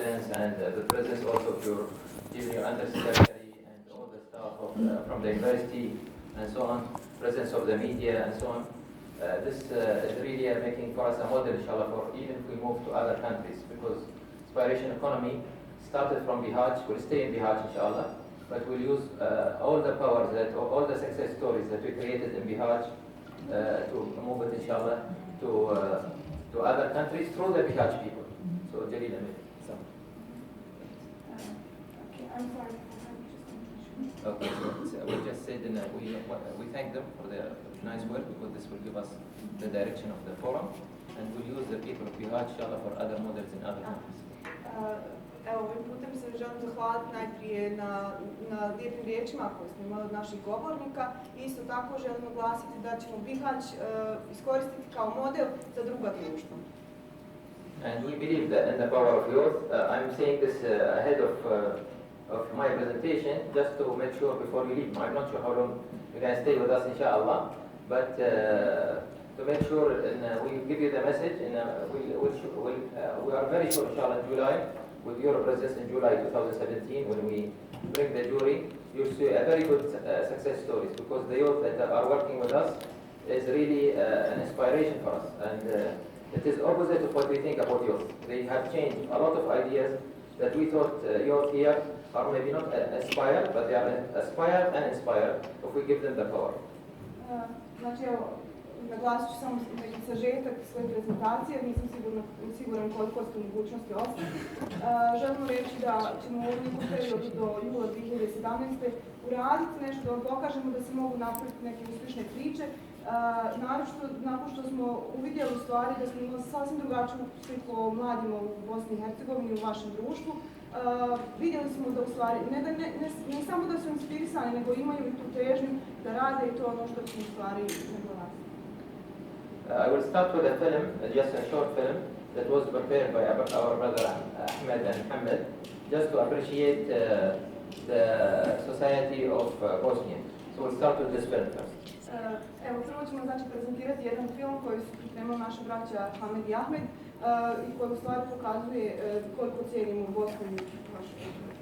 presence and the presence also of your junior undersecretary and all the staff from the university and so on, presence of the media and so on. This is really making for us a model, inshallah, for even if we move to other countries, because Inspiration Economy started from Bihac, will stay in Bihac, inshallah, but we'll use all the powers, all the success stories that we created in Bihac to move it, inshallah, to other countries through the Bihac people. So, Jalila, so. Okay, I'm sorry. Okay, so we just said we thank them for their nice work, because this will give us the direction of the forum, and we'll use the people of Bihac, inshallah, for other models in other countries. Evo, ovim putem se želim zahvaliti najprije na lijepim riječima koje smo imali od naših govornika. Isto tako želim naglasiti da ćemo Bihać iskoristiti kao model za druga društva. And we believe that in the power of youth. I'm saying this ahead of my presentation, just to make sure before we leave. I'm not sure how long you can stay with us, inshallah, but to make sure we give you the message, and we are very sure, inshallah, in July, with your presence in July 2017, when we bring the jury, you'll see a very good success stories, because the youth that are working with us is really an inspiration for us, and it is opposite of what we think about youth. They have changed a lot of ideas that we thought youth here are maybe not aspired, but they are aspired and inspired if we give them the power. Znači, evo, naglasit ću samo sažetak svoje prezentacije, nisam siguran koliko ste u mogućnosti ostati. Želimo reći da ćemo u ovom periodu do jula 2017. uraditi nešto, da vam pokažemo da se mogu napraviti neke uspješne priče, naročito nakon što smo uvidjeli u stvari da smo imali sasvim drugačiju sliku o mladima u Bosni i Hercegovini, u vašem društvu. Vidjeli smo da u stvari, ne samo da su inspirisani, nego imaju i tu težnju da rade i to ono što ćemo u stvari naglasiti. I will start with a film, just a short film, that was prepared by our brother Ahmed and Mohammed, just to appreciate the society of Bosnia. So we'll start with this film first. Evo, prvo ćemo znači prezentirati jedan film koji su pripremali naša braća Hamed i Ahmed i koji u stvari pokazuje koliko cijenimo Bosnu i vašu kulturu.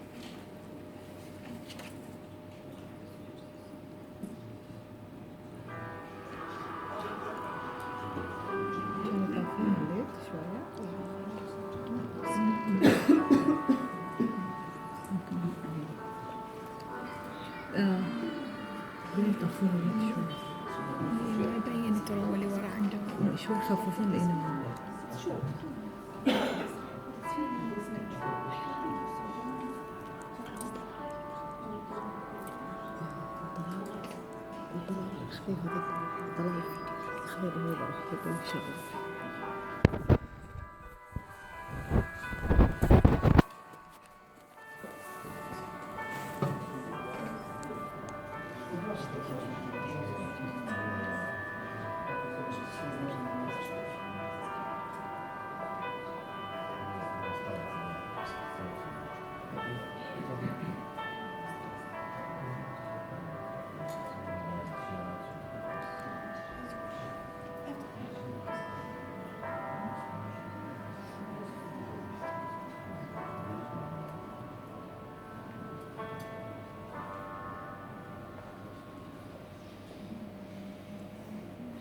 يبين ترى اللي ورا عنده شوي يخففون لنا شو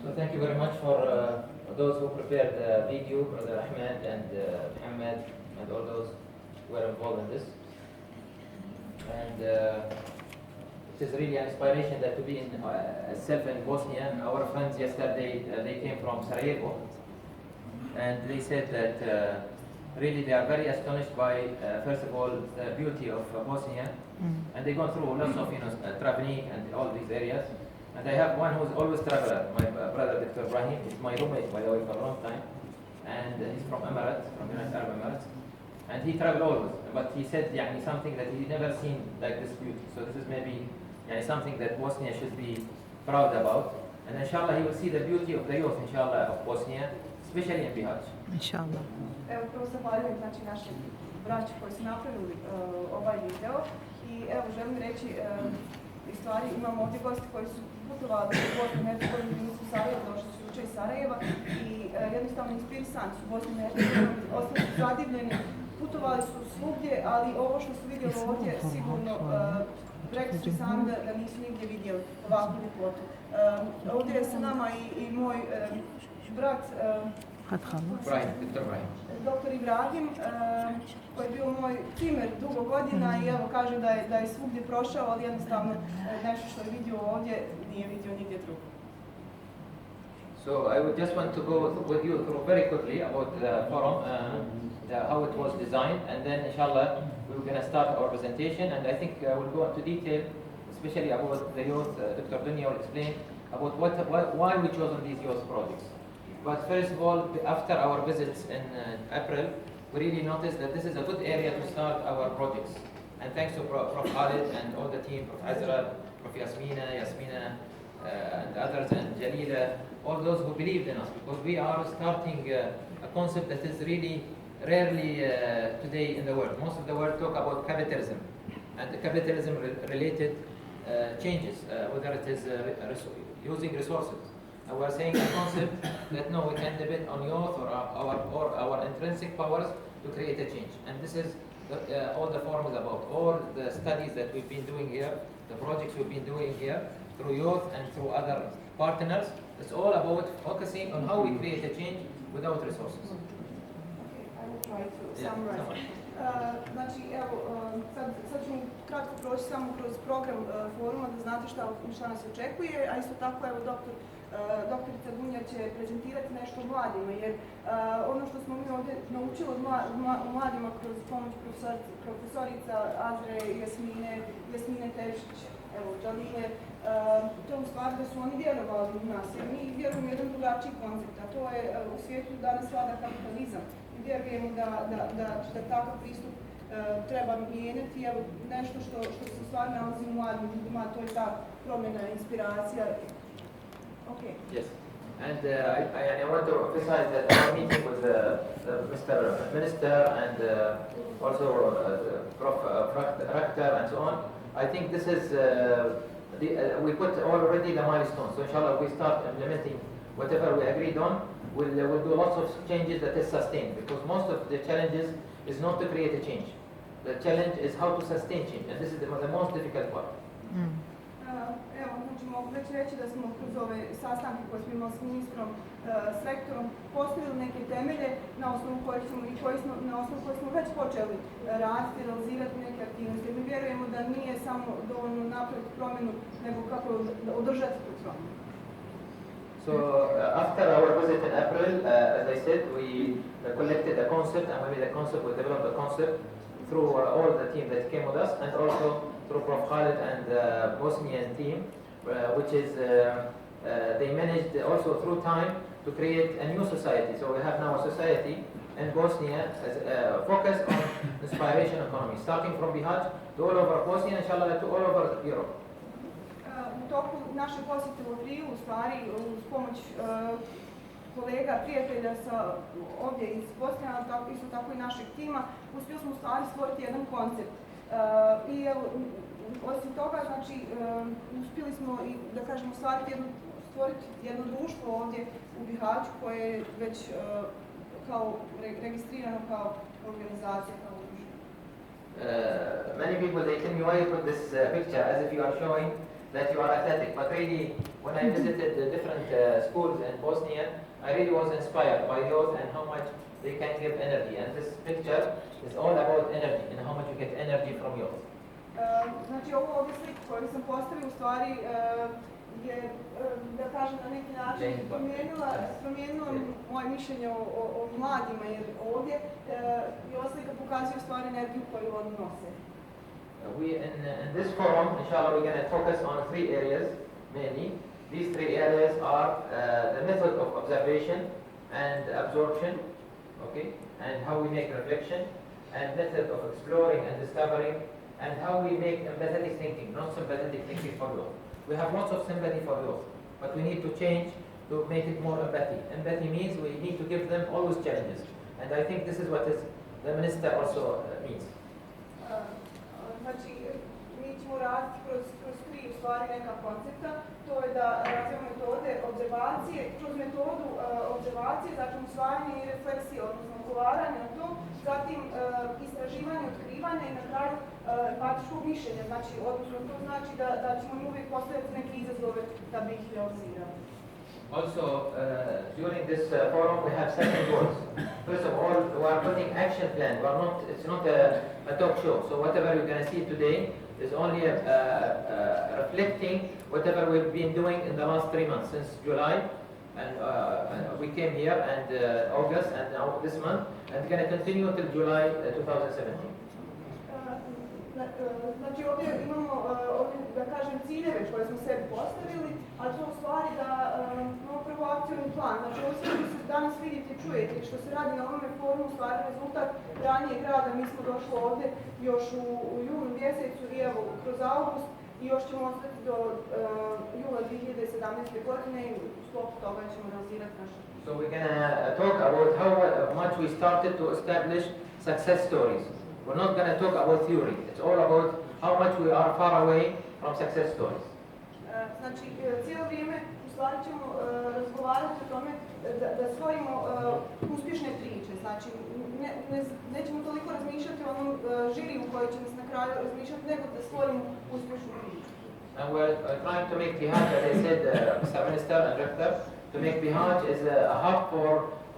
So thank you very much for those who prepared the video, Brother Ahmed and Mohammed and all those who were involved in this. And it is really an inspiration that to be in itself in Bosnia. And our friends yesterday, they came from Sarajevo, and they said that really they are very astonished by, first of all, the beauty of Bosnia, and they go through lots of, traveling and all these areas. And I have one who's always traveler, my brother Dr. Ibrahim. He's my roommate, by the way, for a long time. And he's from Emirates, from United Arab Emirates. And he traveled always. But he said something that he never seen like this beauty. So this is maybe something that Bosnia should be proud about. And inshallah he will see the beauty of the youth, inshallah, of Bosnia, especially in Bihac. Inshallah. Evo, prvo zahvaljujem znači našim braći koji su napravili ovaj video. I evo, želim reći, u stvari imamo ovdje gosti koji su putovali u Bosnu i Hercegovinu, nisu u Sarajevo, došli su jučer iz Sarajeva i jednostavno inspirisani su u Bosni i Hercegovini, ostali su zadivljeni, putovali putovali su svugdje, ali ovo što su vidjeli ovdje sigurno rekli su sami da nisu nigdje vidjeli ovakvu ljepotu. Ovdje je sa nama i moj brat, Dr. Ibrahim, koji je bio moj cimer dugo godina i evo kaže da je svugdje prošao, ali jednostavno nešto što je vidio ovdje nije vidio nigdje drugo. So I would just want to go with you through very quickly about the forum, how it was designed, and then inshallah we're going to start our presentation, and I think we'll go into detail, especially about the youth. Dr. Dunya will explain about why we chose these youth projects. But first of all, after our visits in April, we really noticed that this is a good area to start our projects. And thanks to Prof. Khalid and all the team, Prof. Azra, Prof. Yasmina, and others, and Jalila, all those who believed in us, because we are starting a concept that is really rarely today in the world. Most of the world talk about capitalism and capitalism-related changes, whether it is using resources. And we are saying a concept that no, we can depend on youth or our intrinsic powers to create a change. And this is all the forum is about. All the studies that we've been doing here, the projects we've been doing here, through youth and through other partners, it's all about focusing on how we create a change without resources. Okay, I will try to summarize. Znači, evo, sad ću kratko proći samo kroz program foruma da znate šta nas očekuje, a isto tako, evo, doktorica Dunja će prezentirati nešto o mladima, jer ono što smo mi ovdje naučili od mladima kroz pomoć profesorica Azre, Jasmine Tešić, evo, Džalile, to u stvari da su oni vjerovali u nas, jer mi vjerujemo u jedan drugačiji koncept, a to je u svijetu danas vlada kapitalizam. I vjerujemo da takav pristup treba mijenjati, evo, nešto što se u stvari nalazi u mladim ljudima, to je ta promjena, inspiracija. Okay. Yes, and I want to emphasize that our meeting with Mr. Minister and also Prof. Rector and so on, I think this is, we put already the milestones, so inshallah we start implementing whatever we agreed on, we'll do lots of changes that is sustained, because most of the challenges is not to create a change. The challenge is how to sustain change, and this is the most difficult part. Evo, znači mogu već reći da smo kroz ove sastanke koje smo imali s ministrom, s rektorom, postavili neke temelje na osnovu koje smo već počeli raditi, realizirati neke aktivnosti. Mi vjerujemo da nije samo dovoljno napraviti promjenu, nego kako održati tu promjenu. So after our visit in April, as I said, we collected a concept, and maybe the concept, we developed the concept through all the team that came with us, and also through Prof. Khalid and the Bosnian team, which is, they managed also through time to create a new society. So we have now a society in Bosnia focused on inspiration economy, starting from Bihac to all over Bosnia, inshallah, to all over Europe. U toku naše posjete u aprilu, u stvari, uz pomoć kolega, prijatelja ovdje iz Bosne, ali isto tako i našeg tima, uspjeli smo u stvari stvoriti jedan koncept. I evo, osim toga, znači, uspjeli smo i, da kažemo, stvoriti jedno društvo ovdje u Bihaću koje je već kao registrirano kao organizacija, kao društvo. Many people, they tell me why you put this picture as if you are showing that you are athletic, but really, when I visited the different schools in Bosnia, I really was inspired by youth and how much they can give energy. And this picture is all about energy and how much you get energy from youth. Znači, ovo ovdje sliku koju sam postavila u stvari je, da kažem, na neki način promijenila moje mišljenje o mladima, jer ovdje i ova slika pokazuje u stvari energiju koju oni nose. In this forum, inshallah, we're going to focus on 3 areas mainly. These 3 areas are the method of observation and absorption, okay, and how we make reflection, and method of exploring and discovering, and how we make empathetic thinking, not sympathetic thinking for youth. We have lots of sympathy for youth, but we need to change to make it more empathy. Empathy means we need to give them always challenges, and I think this is what the minister also means. Znači, mi ćemo raditi kroz 3 u stvari neka koncepta, to je da razvijemo metode obzervacije, kroz metodu obzervacije, zatim usvajanje i refleksije, odnosno odgovaranje na to, zatim kraju empatičkog mišljenja, znači, odnosno to znači da ćemo im uvijek postaviti neke izazove da bi ih realizirali. Also, during this forum, we have certain goals. First of all, we are putting action plan. It's not a talk show. So whatever you're going to see today is only reflecting whatever we've been doing in the last 3 months, since July. And we came here and August and now this month, and it's going to continue until July 2017. Znači ovdje imamo, da kažem, ciljeve koje smo sebi postavili, a to u stvari da imamo prvo akcijni plan. Znači ovo sve što se danas vidite i čujete, što se radi na ovome forumu, u stvari rezultat ranijeg rada. Mi smo došli ovdje još u julu mjesecu i evo kroz august i još ćemo ostati do jula 2017. godine i u sklopu toga ćemo realizirati naše. So we're going to talk about how much we started to establish success stories. We're not going to talk about theory. It's all about how much we are far away from success stories. Znači, cijelo vrijeme u stvari ćemo razgovarati o tome da stvorimo uspješne priče. Znači, nećemo toliko razmišljati o onom žiriju koji će nas na kraju razmišljati, nego da stvorimo uspješnu priču. And we're trying to make Bihac, as I said, Mr. Minister and Rector, to make Bihac as a hub for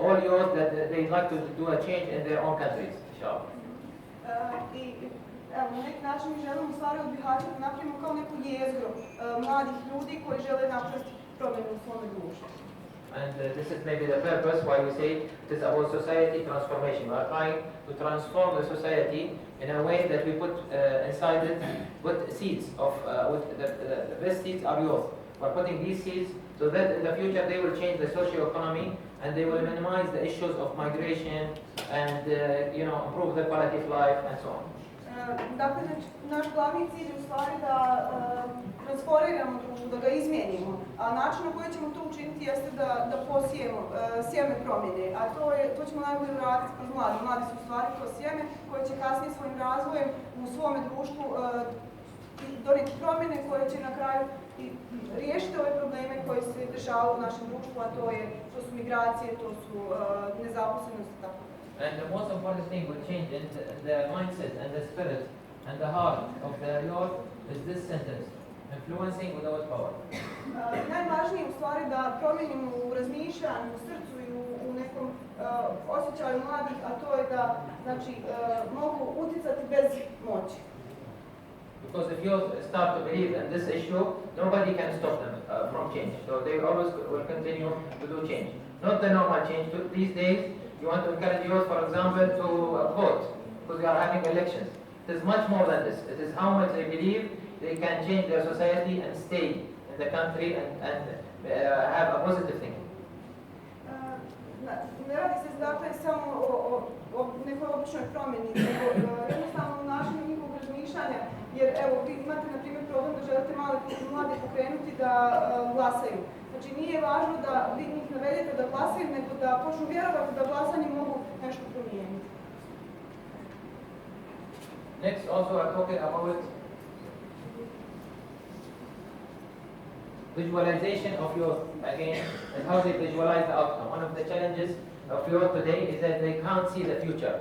all youth that they'd like to do a change in their own countries, inshallah. I evo, na neki način mi želimo u stvari od Bihaća da napravimo kao neku jezgro mladih ljudi koji žele napraviti promjenu u svome društvu. And this is maybe the purpose why we say it is about society transformation. We are trying to transform the society in a way that we put inside it with seeds of, the best seeds are youth. We are putting these seeds so that in the future they will change the socio-economy and they will minimize the issues of migration and improve the quality of life and so on. Dakle, naš glavni cilj je u stvari da transformiramo društvo, da ga izmijenimo, a način na koji ćemo to učiniti jeste da posijemo sjeme promjene, a to ćemo najbolje vratiti kroz mlade. Mladi su u stvari to sjeme koje će kasnije svojim razvojem u svome društvu donijeti promjene koje će na kraju riješiti ove probleme koji se dešavaju u našem društvu, a to su migracije, to su nezaposlenost i tako. And the most important thing will change in the mindset and the spirit and the heart of the youth is this sentence: influencing without power. Najvažnije u stvari da promijenimo u razmišljanju, u srcu i u nekom osjećaju mladih, a to je da znači, mogu utjecati bez moći. Because if you start to believe in this issue, nobody can stop them from change. So they always will continue to do change. Not the normal change. These days, you want to encourage youth, for example, to vote because we are having elections. It is much more than this. It is how much they believe they can change their society and stay in the country and have a positive thinking. Ne radi se dakle samo o nekoj običnoj promjeni, nego jednostavno u načinu njihovog razmišljanja, jer evo vi imate na primjer problem da želite mlade pokrenuti da glasaju. Znači nije važno da vi njih navedete da glasaju, nego da počnu vjerovati da glasanje mogu nešto promijeniti. Next, also I'm talking about visualization of youth again and how they visualize the outcome. One of the challenges of youth today is that they can't see the future.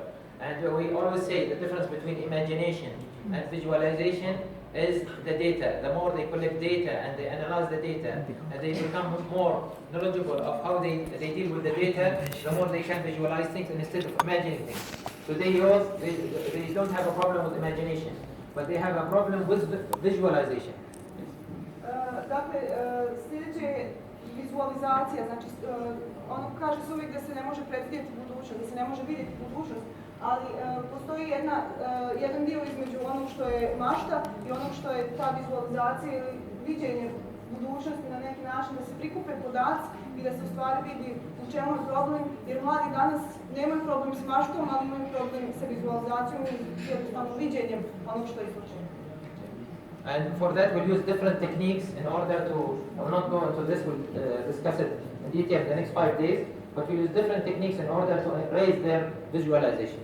And we always say the difference between imagination and visualization is the data. The more they collect data and they analyze the data and they become more knowledgeable of how they deal with the data, the more they can visualize things instead of imagining things. Today youth, they don't have a problem with imagination, but they have a problem with visualization. Dakle, sljedeće je vizualizacija, znači ono kaže se uvijek da se ne može predvidjeti budućnost, da se ne može vidjeti budućnost, ali postoji jedan dio između onog što je mašta i onog što je ta vizualizacija ili viđenje budućnosti na neki način, da se prikupe podaci i da se u stvari vidi u čemu je problem, jer mladi danas nemaju problem s maštom, ali imaju problem sa vizualizacijom i jednostavno viđenjem onog što je izločeno. And for that we'll use different techniques in order to, I will not go into this, we'll discuss it in detail in the next 5 days, but we'll use different techniques in order to raise their visualization.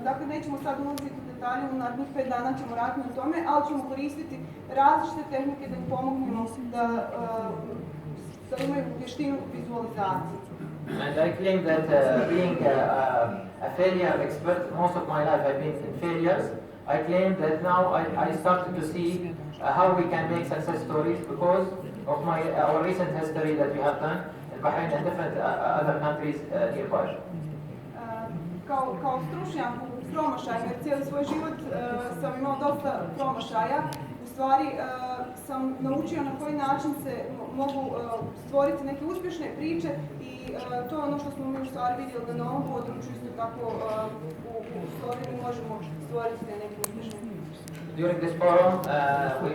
Dakle, nećemo sad ulaziti u detalje, u narednih 5 dana ćemo raditi na tome, ali ćemo koristiti različite tehnike da im pomognemo da imaju vještinu vizualizacije. And I claim that being a failure expert, most of my life I've been in failures. I claim that now I started to see how we can make success stories because of our recent history that we have done in Bahrain and different other countries nearby. Kao stručnjak u promašajima, jer cijeli svoj život sam imao dosta promašaja. U stvari sam naučio na koji način se mogu stvoriti neke uspješne priče i to je ono što smo mi u stvari vidjeli na novom području, isto tako u Sloveniji možemo stvoriti neke uspješne priče. During this forum,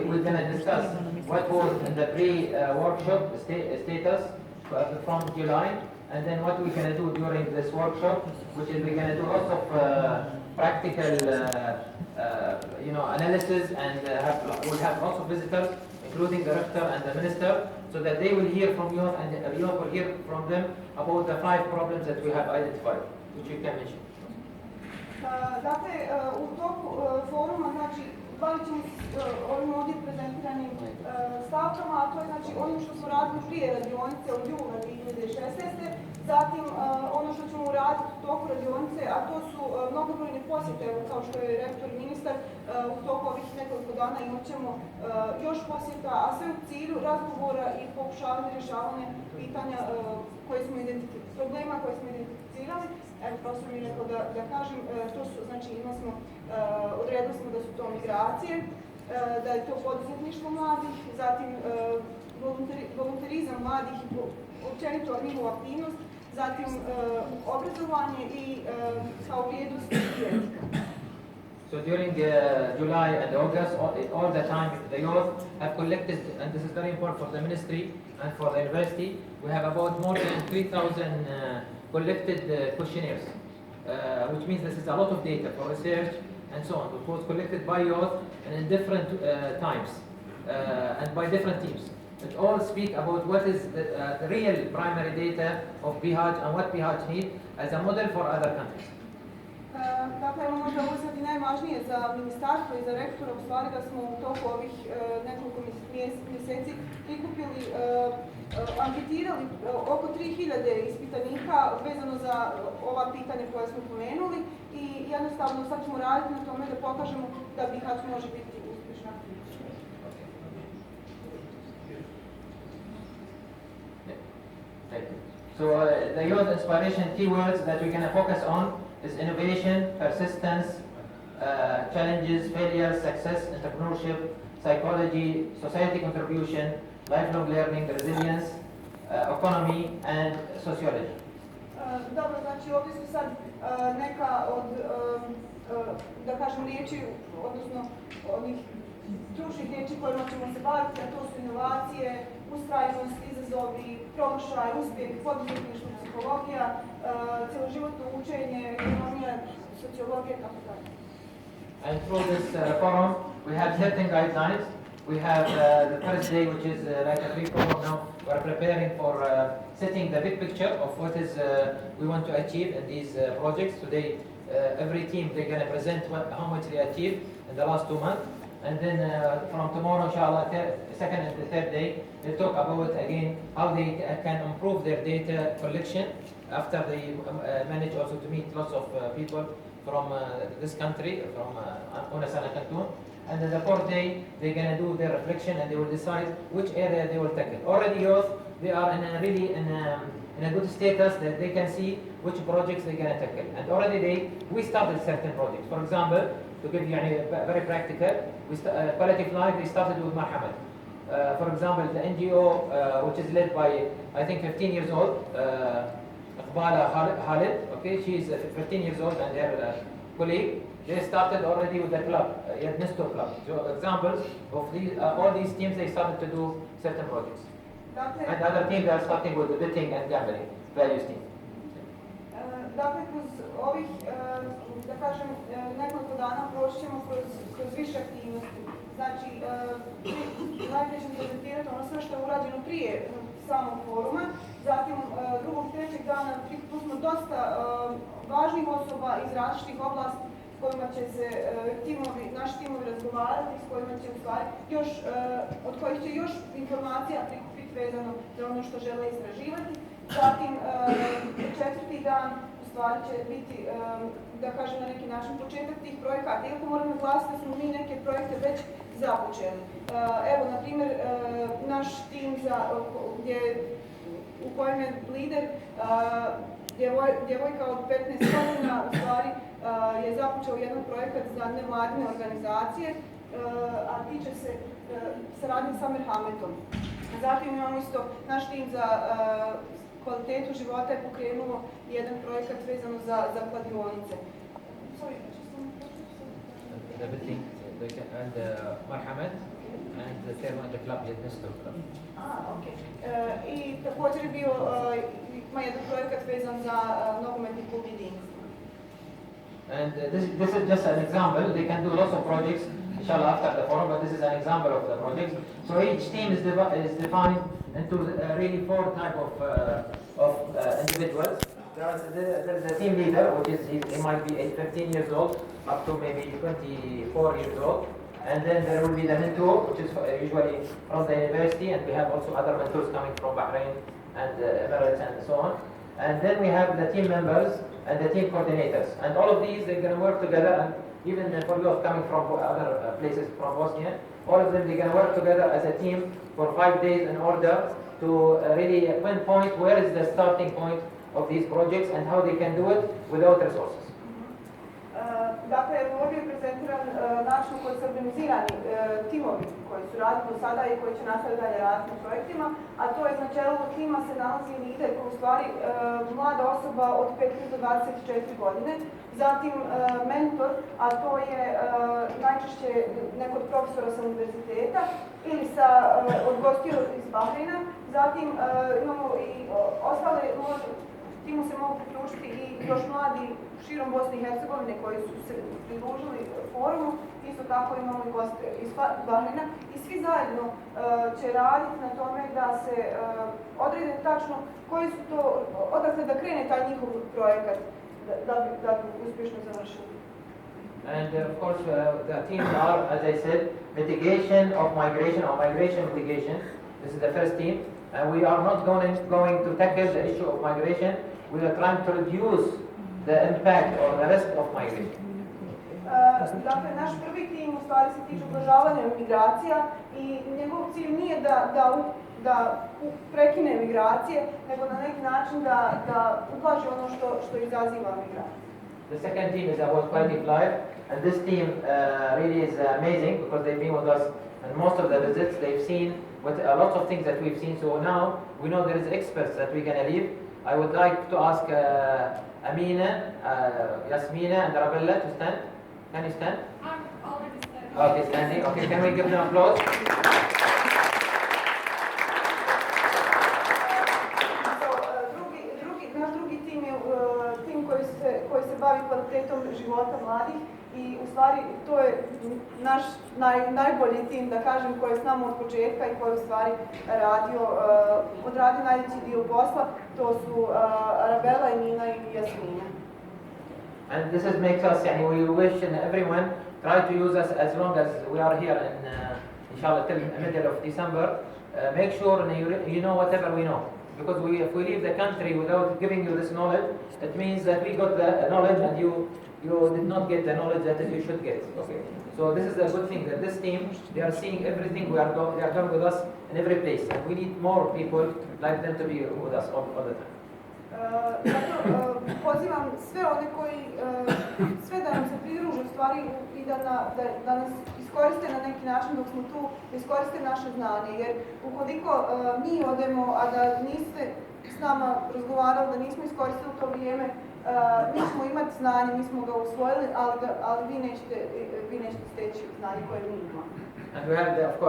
we're going to discuss what was in the pre-workshop status from July, and then what we're going to do during this workshop, which is we're going to do lots of practical analysis, and we'll have lots of visitors, including the rector and the minister, so that they will hear from you and you will hear from them about the 5 problems that we have identified, which you can mention. Dakle, u toku foruma, znači, bavit ćemo ovim ovdje prezentiranim stavkama, a to je znači ono što smo radili prije radionice od jula 2016. Zatim ono što ćemo uraditi u toku radionice, a to su mnogobrojne posjete, kao što je rektor i ministar, u toku ovih nekoliko dana imat ćemo još posjeta, a sve u cilju razgovora i pokušavanja rješavanja pitanja problema koje smo identificirali. Evo, prosto mi je rekao da kažem, to su, znači odredili smo da su to migracije, da je to poduzetništvo mladih, zatim volunterizam mladih i općenito njihova aktivnost, zatim obrazovanje i kao vrijednost i etika. So during July and August, all the time the youth have collected, and this is very important for the ministry and for the university, we have about more than 3,000 collected questionnaires, which means this is a lot of data for research and so on. It was collected by youth and in different times and by different teams. It all speak about what is the real primary data of Bihac and what Bihac need as a model for other countries. Dakle, evo možda ovo sad i najvažnije za ministarstvo i za rektora, u stvari da smo u toku ovih nekoliko mjeseci prikupili, anketirali oko 3.000 ispitanika vezano za ova pitanja koja smo pomenuli i jednostavno sad ćemo raditi na tome da pokažemo da Bihac može biti uspješna. Thank you. So the youth inspiration keywords that we're going to focus on is innovation, persistence, challenges, failures, success, entrepreneurship, psychology, society contribution, lifelong learning, resilience, economy, and sociology. Dobro, znači ovdje su sad neka od, da kažem, riječi, odnosno onih stručnih riječi kojima ćemo se baviti, a to su inovacije, ustrajnost, izazovi, promašaj, uspjeh, poduzetništvo, psihologija, cjeloživotno učenje, ekonomija, sociologija, tako dalje. And through this forum, we have certain guidelines. We have the first day, which is like a pre-forum now. We are preparing for setting the big picture of what is we want to achieve in these projects. Today, every team, they're going to present how much they achieved in the last 2 months. And then from tomorrow, inshallah, second and the third day, they'll talk about again how they can improve their data collection after they manage also to meet lots of people from this country, from Unas and Khartoum. And then the 4th day, they're going to do their reflection and they will decide which area they will tackle. Already youth, they are really in a good status that they can see which projects they're going to tackle. And already we started certain projects. For example, to give you very practical, quality of life, we started with Marhamat. For example, the NGO, which is led by, I think, 15 years old, Iqbala Khalid, okay, she is 15 years old, and her colleague, they started already with the club, Nestor Club. So examples of all these teams, they started to do certain projects. And other teams are starting with the betting and gambling, various teams. Dakle, kroz ovih, da kažem, nekoliko dana proći ćemo kroz više aktivnosti. Znači, najprije ćemo prezentirati ono sve što je urađeno prije samog foruma, zatim drugog, trećeg dana tu smo dosta važnih osoba iz različitih oblasti s kojima će se naši timovi razgovarati, s kojima će u stvari od kojih će još informacija prikupiti vezano za ono što žele istraživati. Zatim, četvrti dan u stvari će biti, da kažem na neki način, početak tih projekata. Iako moram naglasiti da smo mi neke projekte već započeli. Evo, na primjer, naš tim u kojem je lider djevojka od 15 godina, u stvari je započeo jedan projekat za nevladine organizacije, a tiče se saradnje sa Merhametom. Zatim imamo isto naš tim za kvalitetu života je pokrenuo jedan projekat vezano za kladionice. And Marhamet and the third one, the club, Nestor Club. Okay. I također je bio, ima jedan projekat vezan za nogometni klub jedinstvo. And this is just an example. They can do lots of projects, inshallah, after the forum, but this is an example of the projects. So each team is defined into really four type of individuals. There is a team leader, which is he might be 15 years old, up to maybe 24 years old. And then there will be the mentor, which is usually from the university, and we have also other mentors coming from Bahrain and Emirates and so on. And then we have the team members and the team coordinators. And all of these, they're going to work together, and even for those coming from other places from Bosnia, all of them, they're going to work together as a team for 5 days in order to really pinpoint where is the starting point of these projects and how they can do it without resources. Dakle, ovdje je prezentiran način koji su organizirani timovi koji su radili do sada i koji će nastaviti dalje raditi na projektima, a to je na čelu tima se nalazi lider koji u stvari mlada osoba od 15 do 24 godine, zatim mentor, a to je najčešće neko od profesora sa univerziteta ili od gostiju iz Bahreina, zatim imamo i ostale, timu se mogu priključiti i još mladi širom Bosne i Hercegovine koji su se pridružili forumu, isto tako imamo i goste iz Bahreina i svi zajedno će raditi na tome da se odrede tačno koji su to, odakle da krene taj njihov projekat da bi uspješno završili. And of course the teams are, as I said, mitigation of migration or migration mitigation. This is the first team. And we are not going to tackle the issue of migration. We are trying to reduce the impact or the risk of migration. Dakle, naš prvi tim u stvari se tiče ublažavanja migracija i njegov cilj nije da prekine migracije, nego na neki način da ublaži ono što izaziva migracije. The second team is about quality of life, and this team really is amazing because they've been with us and most of the visits they've seen with a lot of things that we've seen. So now we know there is experts that we're gonna leave. I would like to ask Amina, Yasmina, and Arabella to stand. Can you stand? I'm already standing. Okay, standing. Okay, can we give them applause? Naš drugi tim je tim koji se bavi kvalitetom života mladih i u stvari to je naš najbolji tim, da kažem, koji je s nama od početka i koji je u stvari odradio najveći dio posla. To su Arabella, Emina i Jasmina. And this makes us, we wish everyone try to use us as long as we are here in, inshallah, till the middle of December. Make sure you know whatever we know. Because if we leave the country without giving you this knowledge, it means that we got the knowledge and you did not get the knowledge that you should get. Okay. So this is a good thing that this team, they are seeing everything they are done with us in every place. And we need more people like them to be with us all the time. Zato pozivam sve one koji, sve da nam se pridruže u stvari i da nas iskoriste na neki način dok smo tu, da iskoriste naše znanje. Jer ukoliko mi odemo, a da niste s nama razgovarali, da nismo iskoristili to vrijeme, mi ćemo imati znanje, mi smo ga usvojili, ali vi nećete steći znanje koje mi imamo. And we have, of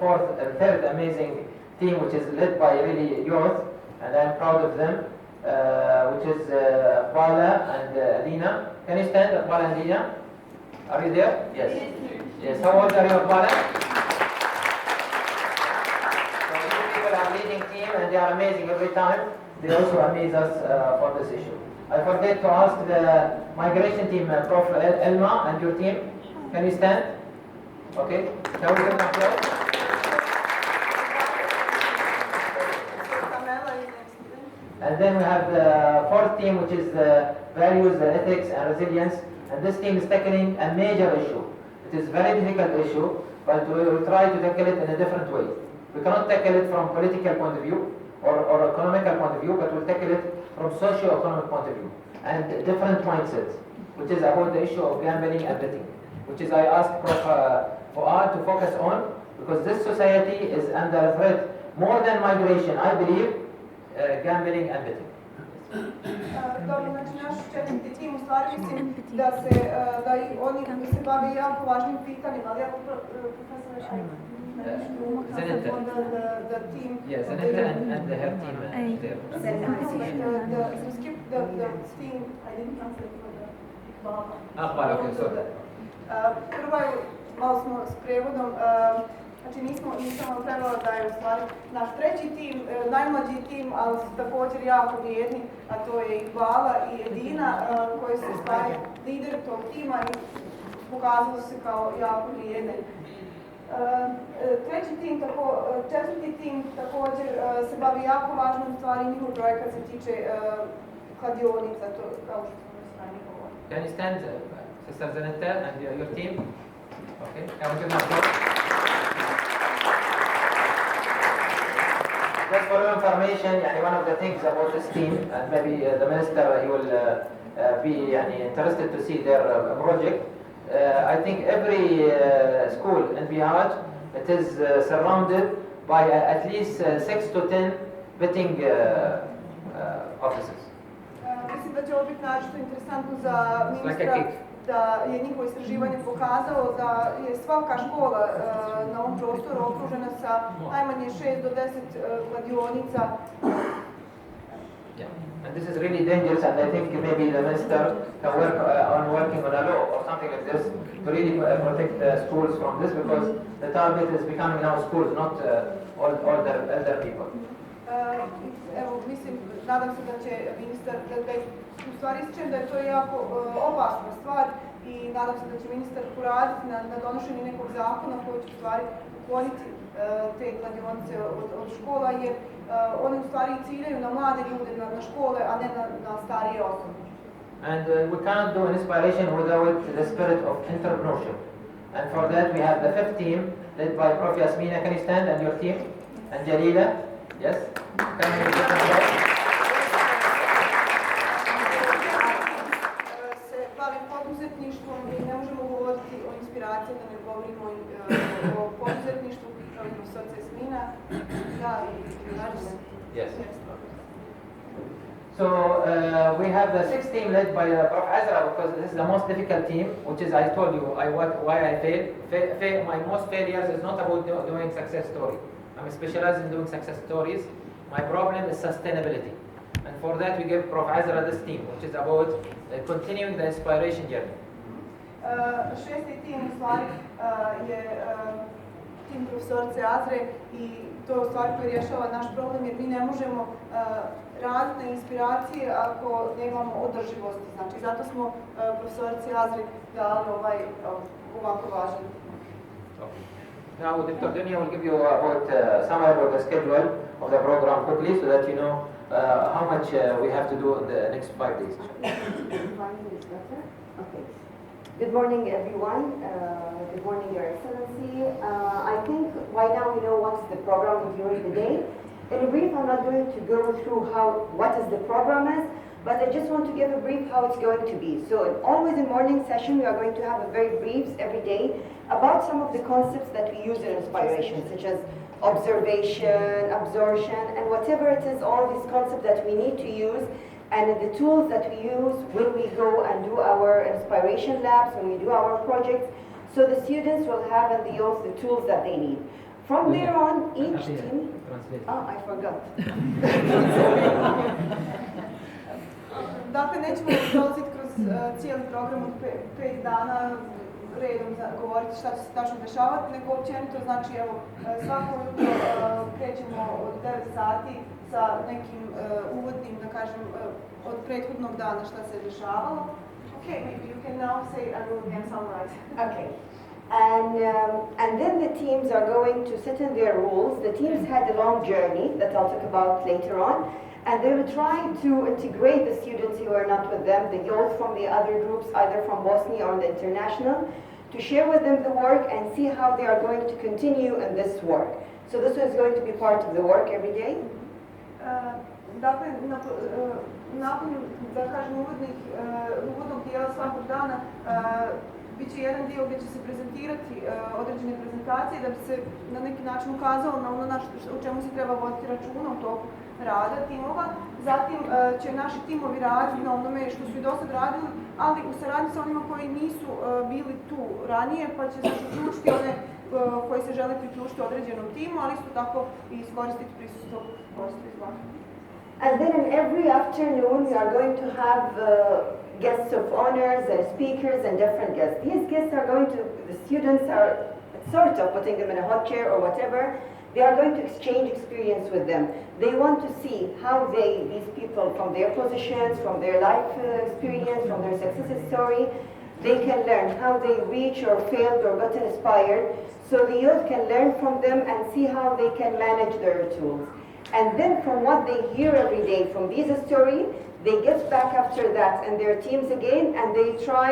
course, third amazing team, which is led by really youth, and I'm proud of them, which is Bala and Alina. Can you stand, Bala and Alina? Are you there? Yes. Yes. How old are you, Bala? So these people are leading team, and they are amazing every time. They also amaze us for this issue. I forget to ask the migration team, Prof. Elma and your team. Can you stand? Okay. Can we give an applause? And then we have the fourth team, which is the values, the ethics, and resilience. And this team is tackling a major issue. It is a very difficult issue, but we will try to tackle it in a different way. We cannot tackle it from political point of view or economical point of view, but we'll tackle it from socio-economic point of view and different mindsets, which is about the issue of gambling and betting, which is I asked Prof. Fuad to focus on, because this society is under threat more than migration, I believe, gambling and betting. Dobro, znači naš četvrti tim u stvari mislim da i oni se bave jako važnim pitanjima, ali evo profesor the team. Yes, Zanetta and her team there. The skip the team, I didn't translate for the Okay, so prvo je, malo smo s prevodom, znači nisam trebala da je u stvari naš treći tim, najmlađi tim, ali su također jako vrijedni, a to je i Bala i Edina, koji su u stvari lideri tog tima i pokazali se kao jako vrijedni. Četvrti tim također se bavi jako važnom stvari, njihov projekat se tiče kladionica, to kao što smo već ranije govorili. can you stand, Sister Zanetta and your team? Okay, can we give them applause? Just for your information, one of the things about this team, and maybe the minister he will be interested to see their project. I think every school in Bihac, it is surrounded by at least 6 to 10 betting offices. Mislim da će ovo biti naročito interesantno za ministra, da je njihovo istraživanje pokazalo da je svaka škola na ovom prostoru okružena sa najmanje 6 do 10 kladionica. Yeah. And this is really dangerous, and I think maybe the minister can work on working on a law or something like this to really protect schools from this, because the target is becoming now schools, not older people. Evo, mislim, nadam se da će ministar, da u stvari ističem da je to jako opasna stvar i nadam se da će ministar poraditi na donošenju nekog zakona koji će u stvari ukloniti te kladionice od škola, jer one u stvari ciljaju na mlade ljude, na škole, a ne na starije osobe. And we cannot do inspiration without the spirit of entrepreneurship. And for that we have the fifth team led by Prof. Yasmina. Can you stand, and your team? And Jalila? Yes? Can you get them up? Se bavim poduzetništvom i ne možemo govoriti o inspiraciji da ne govorimo o poduzetništvu, kao i profesor Yasmina. Yes. So we have the sixth team led by Prof. Azra, because this is the most difficult team, which is, I told you why I failed. My most failures is not about doing success story. I'm specialized in doing success stories. My problem is sustainability. And for that we give Prof. Azra this team, which is about continuing the inspiration journey. Šesti tim u stvari je tim profesorice Azre i to je u stvari koji rješava naš problem, jer mi ne možemo raditi na inspiraciji ako nemamo održivosti. Znači, zato smo profesorici Azre dali ovako važan. Now, Dr. Dunya will give you summary about the schedule of the program quickly, so that you know how much we have to do in the next 5 days. Okay. Good morning, everyone. Good morning, Your Excellency. I think right now we know what's the program during the day. In a brief, I'm not going to go through what is the program is, but I just want to give a brief how it's going to be. So always in morning session, we are going to have a very brief every day about some of the concepts that we use in inspiration, such as observation, absorption, and whatever it is, all these concepts that we need to use, and the tools that we use when we go and do our inspiration labs, when we do our projects, so the students will have and they use the tools that they need. From there on, each team... Oh, I forgot. Dakle, nećemo prolaziti kroz cijeli program od 5 dana redom govoriti šta će se tačno dešavati, nego općenito, znači evo, svako jutro krećemo od 9 sati sa nekim uvodnim, da kažem, od prethodnog dana šta se dešavalo. Okay, maybe you can now say and we can summarize. Okay. And then the teams are going to set in their roles. The teams had a long journey that I'll talk about later on. And they will try to integrate the students who are not with them, the youth from the other groups, either from Bosnia or the international, to share with them the work and see how they are going to continue in this work. So this is going to be part of the work every day. Dakle, nakon, da kažem, uvodnog dijela svakog dana bit će jedan dio gdje će se prezentirati određene prezentacije da bi se na neki način ukazalo na ono o čemu se treba voditi računa u toku rada timova. Zatim će naši timovi raditi na onome što su i do sad radili, ali u saradnji sa onima koji nisu bili tu ranije, pa će se uključiti one koji se žele priključiti određenom timu, ali isto tako i iskoristiti prisustvo gosta izvana. And then in every afternoon we are going to have guests of honors and speakers and different guests. These guests are going to, the students are sort of putting them in a hot chair or whatever. They are going to exchange experience with them. They want to see how these people from their positions, from their life experience, from their success story, they can learn how they reach or failed or got inspired. So the youth can learn from them and see how they can manage their tools. And then from what they hear every day from these stories, they get back after that in their teams again and they try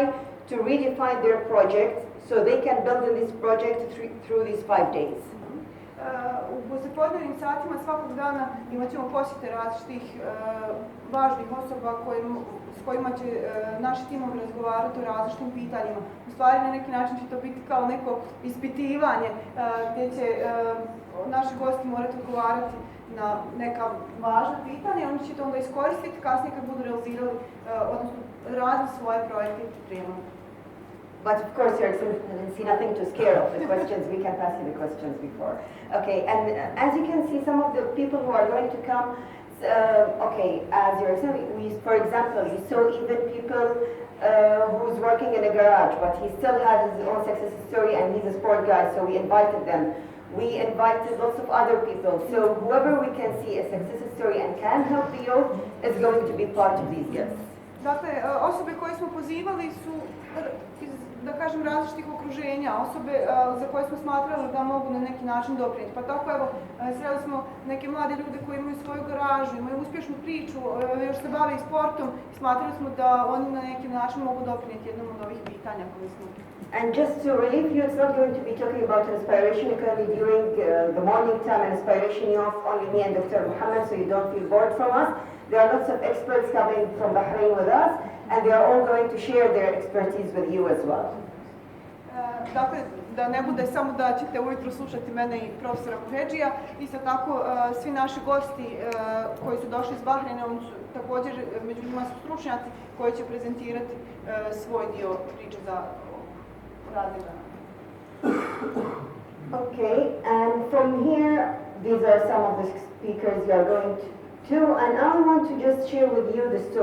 to redefine their project so they can build in this project through these 5 days. U poslijepodnevnim satima svakog dana imat ćemo posjete različitih važnih osoba s kojima će naši timovi razgovarati o različitim pitanjima. U stvari na neki način će to biti kao neko ispitivanje gdje će naši gosti morati odgovarati na neka važna pitanja, oni će to onda iskoristiti kasnije kad budu realizirali, odnosno radili svoje projekte i pripremali. But of course, Your Excellency, nothing to scare of the questions. We can pass you the questions before. Okay, and as you can see, some of the people who are going to come, okay, as Your Excellency, for example, we saw even people who's working in a garage, but he still has his own success story and he's a sport guy, so we invited them. We invited lots of other people, so whoever we can see a success story and can help the youth is going to be part of these guests. Dakle, osobe koje smo pozivali su iz, da kažem, različitih okruženja, osobe za koje smo smatrali da mogu na neki način doprinijeti. Pa tako, evo, sreli smo neke mlade ljude koji imaju svoju garažu, imaju uspješnu priču, još se bave i sportom i smatrali smo da oni na neki način mogu doprinijeti jednom od ovih pitanja koje smo. And just to relieve you, it's not going to be talking about inspiration. It can be during the morning time and inspiration of only me and Dr. Muhammad, so you don't feel bored from us. There are lots of experts coming from Bahrain with us, and they are all going to share their expertise with you as well. Dakle, da ne bude samo da ćete ujutro slušati mene i profesora Muhedžija, isto tako svi naši gosti koji su došli iz Bahreina, oni su također, među njima su stručnjaci koji će prezentirati svoj dio priče za razne dana. Okay, and from here, these are some of the speakers you are going to, and I want to just share with you the story.